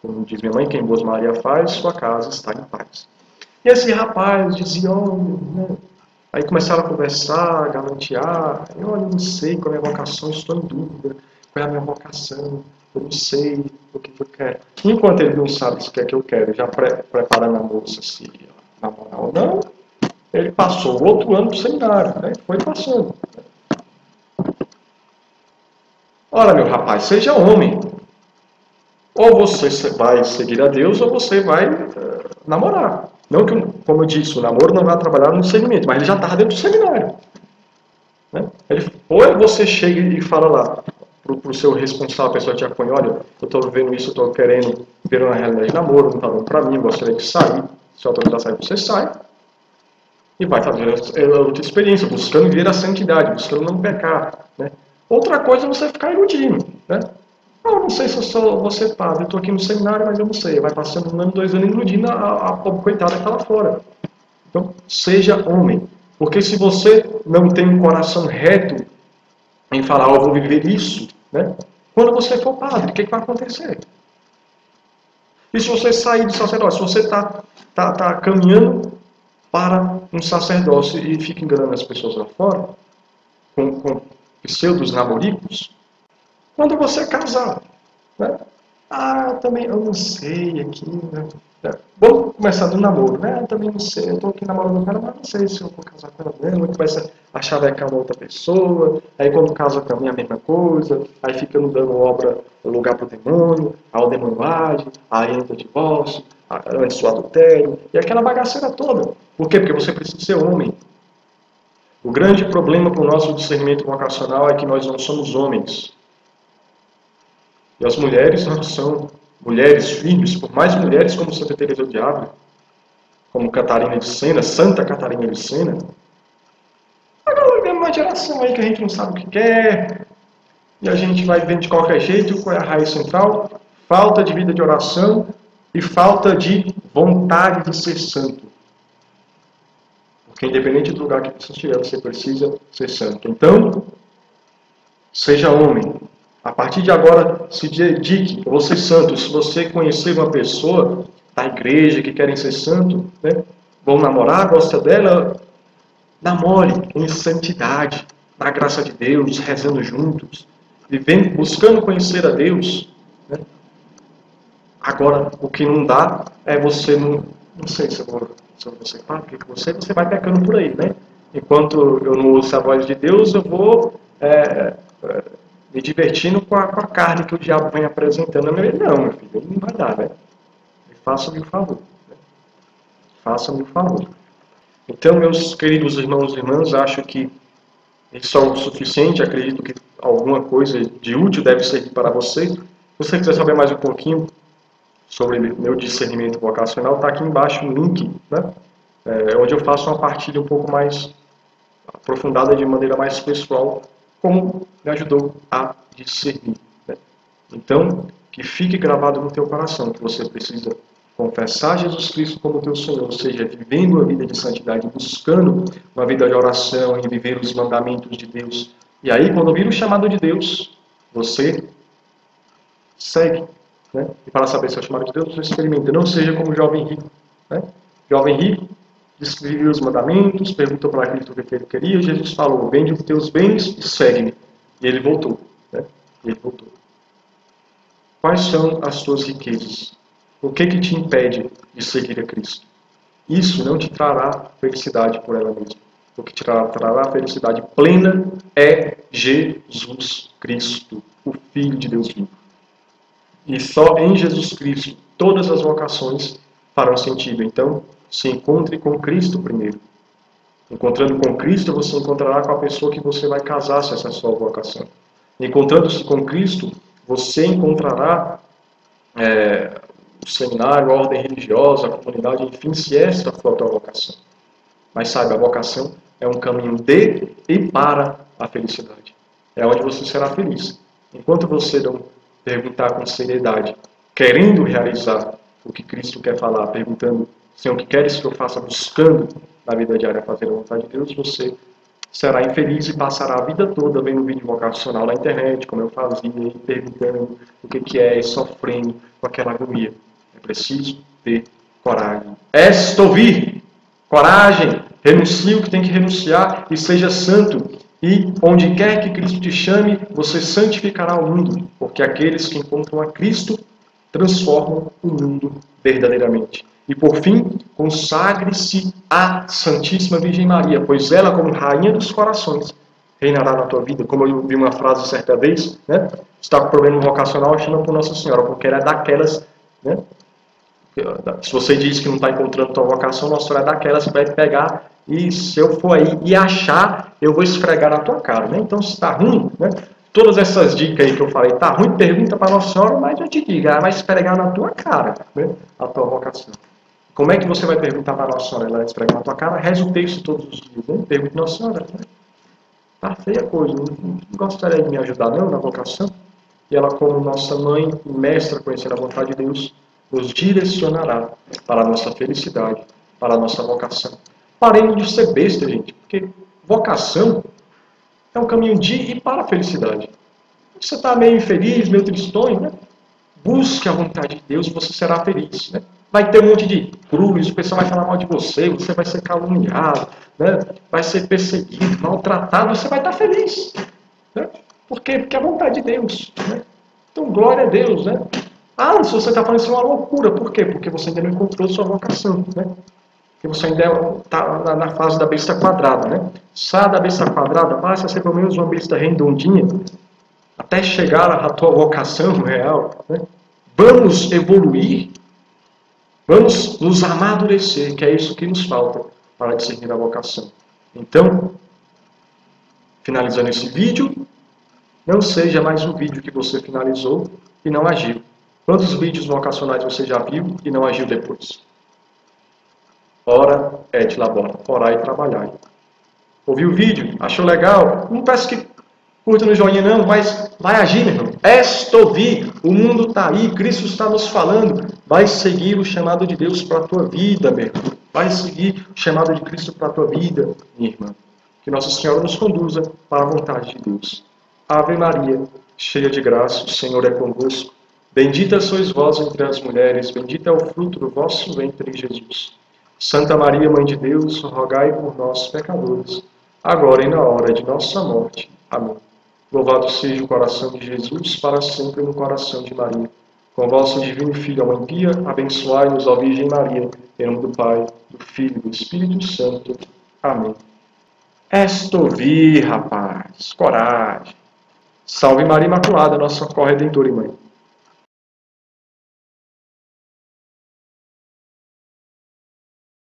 Como diz minha mãe, quem Boas Maria faz, sua casa está em paz. E esse rapaz dizia, né? Aí começaram a conversar, galantear, olha, não sei qual é a vocação, estou em dúvida. qual é a minha vocação, eu não sei o que eu quero. Enquanto ele não sabe o que é que eu quero, já preparando a moça se namorar ou não, ele passou o outro ano do seminário, né? Foi passando. Ora, meu rapaz, seja homem. Ou você vai seguir a Deus, ou você vai namorar. Não que, como eu disse, o namoro não vai trabalhar no segmento, mas ele já estava dentro do seminário. Né? Ou você chega e fala lá para o seu responsável, a pessoa te apoia, olha, eu estou vendo isso, eu estou querendo ver uma realidade de namoro, não está dando para mim, eu gostaria de sair. Se a autorizar sair, você sai. E vai fazer a outra experiência, buscando viver a santidade, buscando não pecar. Né? Outra coisa é você ficar iludindo. Né? Não sei se eu vou ser padre, eu estou aqui no seminário, mas eu não sei. Vai passando 1 ano, 2 anos iludindo a pobre coitada que está lá fora. Então, seja homem. Porque se você não tem um coração reto em falar, eu vou viver isso, né? Quando você for padre, o que vai acontecer? E se você sair do sacerdócio, se você está caminhando para um sacerdócio e fica enganando as pessoas lá fora, com pseudos namoricos, quando você casar, né? Também, eu não sei aqui, né? Vamos começar do namoro, né? Eu também não sei, eu estou aqui namorando um cara, mas não sei se eu vou casar com ela mesmo, começa a chavecar uma outra pessoa, aí quando casa também é a mesma coisa, aí fica dando obra, lugar para o demônio, aí o demônio age, aí entra divórcio, antes do adultério, e aquela bagaceira toda. Por quê? Porque você precisa ser homem. O grande problema para o nosso discernimento vocacional é que nós não somos homens. E as mulheres não são mulheres firmes, por mais mulheres como Santa Teresa de Ávila, como Catarina de Sena, Santa Catarina de Sena. Agora é uma geração aí que a gente não sabe o que quer, e a gente vai vendo de qualquer jeito. Qual é a raiz central? Falta de vida de oração e falta de vontade de ser santo. Porque independente do lugar que você estiver, você precisa ser santo. Então, seja homem. A partir de agora, se dedique, eu vou ser santo. Se você conhecer uma pessoa da igreja que querem ser santo, né, vão namorar, gosta dela, namore em santidade, na graça de Deus, rezando juntos, vivendo, buscando conhecer a Deus. Né? Agora, o que não dá é você não sei se eu vou ser padre, porque você vai pecando por aí, né? Enquanto eu não ouço a voz de Deus, eu vou me divertindo com a carne que o diabo vem apresentando na minha vida. Não, meu filho, não vai dar, né? Faça-me o favor. Né? Faça-me o favor. Então, meus queridos irmãos e irmãs, acho que isso é o suficiente. Acredito que alguma coisa de útil deve servir para você. Se você quiser saber mais um pouquinho sobre meu discernimento vocacional, está aqui embaixo o link, né? Onde eu faço uma partilha um pouco mais aprofundada, de maneira mais pessoal, como me ajudou a discernir. Né? Então, que fique gravado no teu coração que você precisa confessar Jesus Cristo como teu Senhor, ou seja, vivendo a vida de santidade, buscando uma vida de oração e viver os mandamentos de Deus. E aí, quando ouvir o chamado de Deus, você segue. Né? E para saber se é o chamado de Deus, você experimenta. Não seja como o jovem rico. Né? Jovem rico descreveu os mandamentos, perguntou para Cristo o que ele queria, Jesus falou, vende os teus bens e segue-me. E ele voltou. Né? Ele voltou. Quais são as tuas riquezas? O que te impede de seguir a Cristo? Isso não te trará felicidade por ela mesma. O que te trará felicidade plena é Jesus Cristo, o Filho de Deus vivo. E só em Jesus Cristo todas as vocações farão sentido. Então, se encontre com Cristo primeiro. Encontrando com Cristo, você encontrará com a pessoa que você vai casar, se essa é a sua vocação. Encontrando-se com Cristo, você encontrará o seminário, a ordem religiosa, a comunidade, enfim, se essa for a tua vocação. Mas saiba, a vocação é um caminho de e para a felicidade. É onde você será feliz. Enquanto você não perguntar com seriedade, querendo realizar o que Cristo quer falar, perguntando, Senhor, o que queres que eu faça, buscando na vida diária fazer a vontade de Deus, você será infeliz e passará a vida toda vendo um vídeo vocacional na internet, como eu fazia, e perguntando o que é, e sofrendo com aquela agonia. É preciso ter coragem. Est ouvir, coragem, renuncie o que tem que renunciar e seja santo. E onde quer que Cristo te chame, você santificará o mundo, porque aqueles que encontram a Cristo transformam o mundo verdadeiramente. E por fim, consagre-se à Santíssima Virgem Maria, pois ela, como rainha dos corações, reinará na tua vida. Como eu vi uma frase certa vez, né? Está com problema vocacional, chama por Nossa Senhora, porque ela é daquelas, né? Se você diz que não está encontrando tua vocação, Nossa Senhora é daquelas que vai pegar e se eu for aí e achar, eu vou esfregar na tua cara, né? Então, se está ruim, né? Todas essas dicas aí que eu falei, está ruim, pergunta para Nossa Senhora, mas eu te digo, ela vai esfregar na tua cara, né? A tua vocação. Como é que você vai perguntar para Nossa Senhora? Ela vai esfregar na tua cara? Reza o texto todos os dias, né? Pergunta Nossa Senhora, né? Tá feia a coisa, não gostaria de me ajudar não na vocação? E ela, como nossa mãe e mestra, conhecendo a vontade de Deus, nos direcionará para a nossa felicidade, para a nossa vocação. Paremos de ser besta, gente, porque vocação é um caminho de e para a felicidade. Você está meio infeliz, meio tristonho, né? Busque a vontade de Deus e você será feliz, né? Vai ter um monte de cruz, o pessoal vai falar mal de você, você vai ser caluniado, né? Vai ser perseguido, maltratado, você vai estar feliz. Né? Por quê? Porque é a vontade de Deus. Né? Então, glória a Deus. Né? Ah, se você está falando isso é uma loucura. Por quê? Porque você ainda não encontrou sua vocação. Né? Porque você ainda está na fase da besta quadrada. Né? Sai da besta quadrada, passa a ser pelo menos uma besta redondinha, até chegar à tua vocação real. Né? Vamos evoluir, vamos nos amadurecer, que é isso que nos falta para discernir a vocação. Então, finalizando esse vídeo, não seja mais um vídeo que você finalizou e não agiu. Quantos vídeos vocacionais você já viu e não agiu depois? Ora, et labora, orar e trabalhar. Ouviu o vídeo? Achou legal? Não peço que curta no joinha não, mas vai agir, meu irmão. Ouvir, o mundo está aí, Cristo está nos falando. Vai seguir o chamado de Deus para a tua vida, meu irmão. Vai seguir o chamado de Cristo para a tua vida, minha irmã. Que Nossa Senhora nos conduza para a vontade de Deus. Ave Maria, cheia de graça, o Senhor é convosco. Bendita sois vós entre as mulheres, bendito é o fruto do vosso ventre, Jesus. Santa Maria, Mãe de Deus, rogai por nós, pecadores, agora e na hora de nossa morte. Amém. Louvado seja o coração de Jesus, para sempre no coração de Maria. Com vosso divino Filho, a Mãe Pia, abençoai-nos, ó Virgem Maria, em nome do Pai, do Filho e do Espírito Santo. Amém. Ouvir, rapaz, coragem. Salve Maria Imaculada, nossa corredentora e mãe.